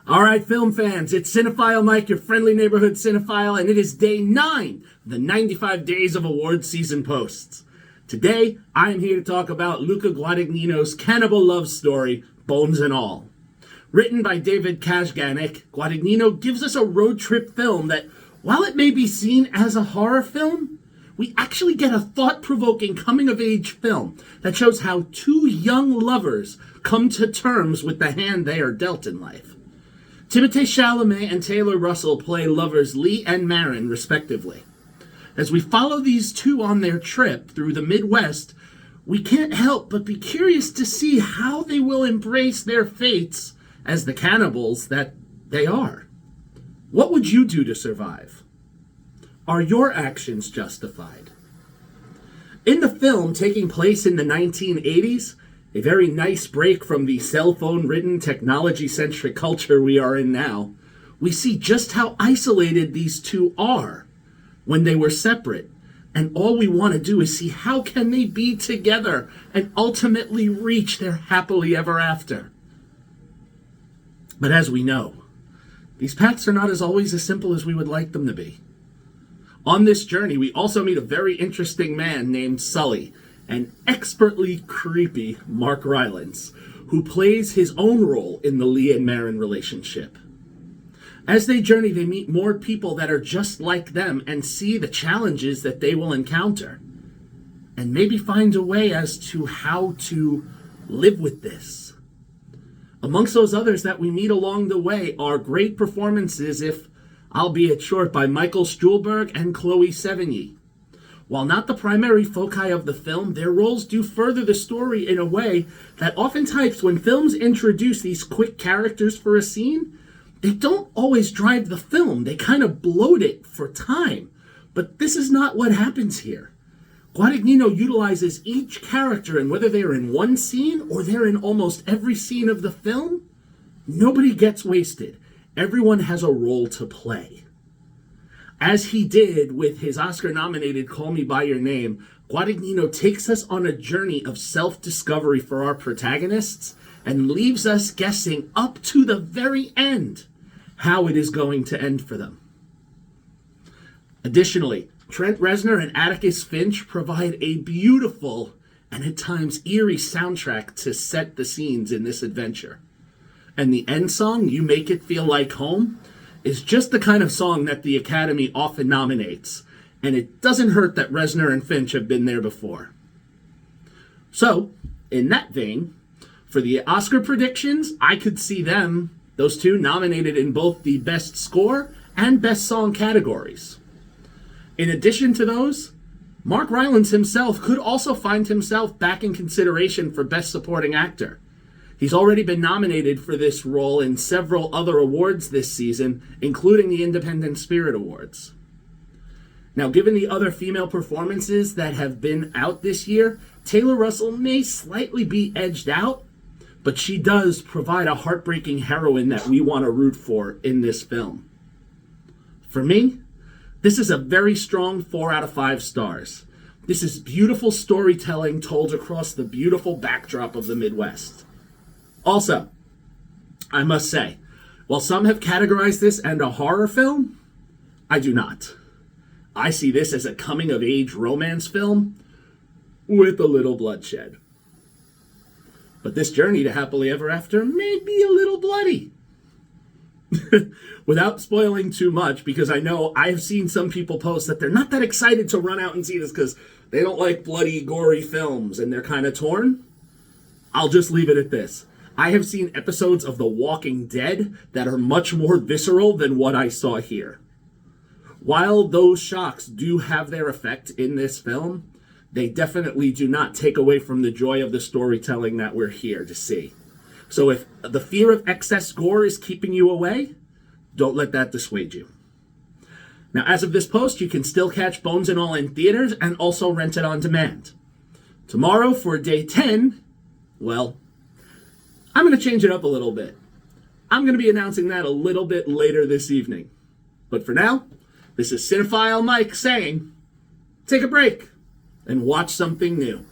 All right, film fans, it's Cinephile Mike, your friendly neighborhood cinephile, and it is day 9 of the 95 Days of Awards season posts. Today, I am here to talk about Luca Guadagnino's cannibal love story, Bones and All. Written by David Kajganik, Guadagnino gives us a road trip film that, while it may be seen as a horror film, we actually get a thought-provoking coming-of-age film that shows how two young lovers come to terms with the hand they are dealt in life. Timothée Chalamet and Taylor Russell play lovers Lee and Marin, respectively. As we follow these two on their trip through the Midwest, we can't help but be curious to see how they will embrace their fates as the cannibals that they are. What would you do to survive? Are your actions justified? In the film, taking place in the 1980s, a very nice break from the cell phone-ridden, technology-centric culture we are in now, we see just how isolated these two are when they were separate. And all we want to do is see how can they be together and ultimately reach their happily ever after. But as we know, these paths are not always as simple as we would like them to be. On this journey, we also meet a very interesting man named Sully, and expertly creepy Mark Rylance, who plays his own role in the Lee and Marin relationship. As they journey, they meet more people that are just like them and see the challenges that they will encounter, and maybe find a way as to how to live with this. Amongst those others that we meet along the way are great performances, if albeit short, by Michael Stuhlbarg and Chloe Sevigny. While not the primary foci of the film, their roles do further the story in a way that oftentimes when films introduce these quick characters for a scene, they don't always drive the film. They kind of bloat it for time. But this is not what happens here. Guadagnino utilizes each character, and whether they're in one scene or they're in almost every scene of the film, nobody gets wasted. Everyone has a role to play. As he did with his Oscar-nominated Call Me By Your Name, Guadagnino takes us on a journey of self-discovery for our protagonists and leaves us guessing up to the very end how it is going to end for them. Additionally, Trent Reznor and Atticus Finch provide a beautiful and at times eerie soundtrack to set the scenes in this adventure. And the end song, You Make It Feel Like Home, is just the kind of song that the Academy often nominates, and it doesn't hurt that Reznor and Finch have been there before. So, in that vein, for the Oscar predictions, I could see them, those two, nominated in both the Best Score and Best Song categories. In addition to those, Mark Rylance himself could also find himself back in consideration for Best Supporting Actor. He's already been nominated for this role in several other awards this season, including the Independent Spirit Awards. Now, given the other female performances that have been out this year, Taylor Russell may slightly be edged out, but she does provide a heartbreaking heroine that we want to root for in this film. For me, this is a very strong 4 out of 5 stars. This is beautiful storytelling told across the beautiful backdrop of the Midwest. Also, I must say, while some have categorized this as a horror film, I do not. I see this as a coming-of-age romance film with a little bloodshed. But this journey to happily ever after may be a little bloody. Without spoiling too much, because I know I've seen some people post that they're not that excited to run out and see this because they don't like bloody, gory films and they're kind of torn, I'll just leave it at this. I have seen episodes of The Walking Dead that are much more visceral than what I saw here. While those shocks do have their effect in this film, they definitely do not take away from the joy of the storytelling that we're here to see. So if the fear of excess gore is keeping you away, don't let that dissuade you. Now, as of this post, you can still catch Bones and All in theaters and also rent it on demand. Tomorrow for day 10, well, I'm going to change it up a little bit. I'm going to be announcing that a little bit later this evening. But for now, this is Cinephile Mike saying, take a break and watch something new.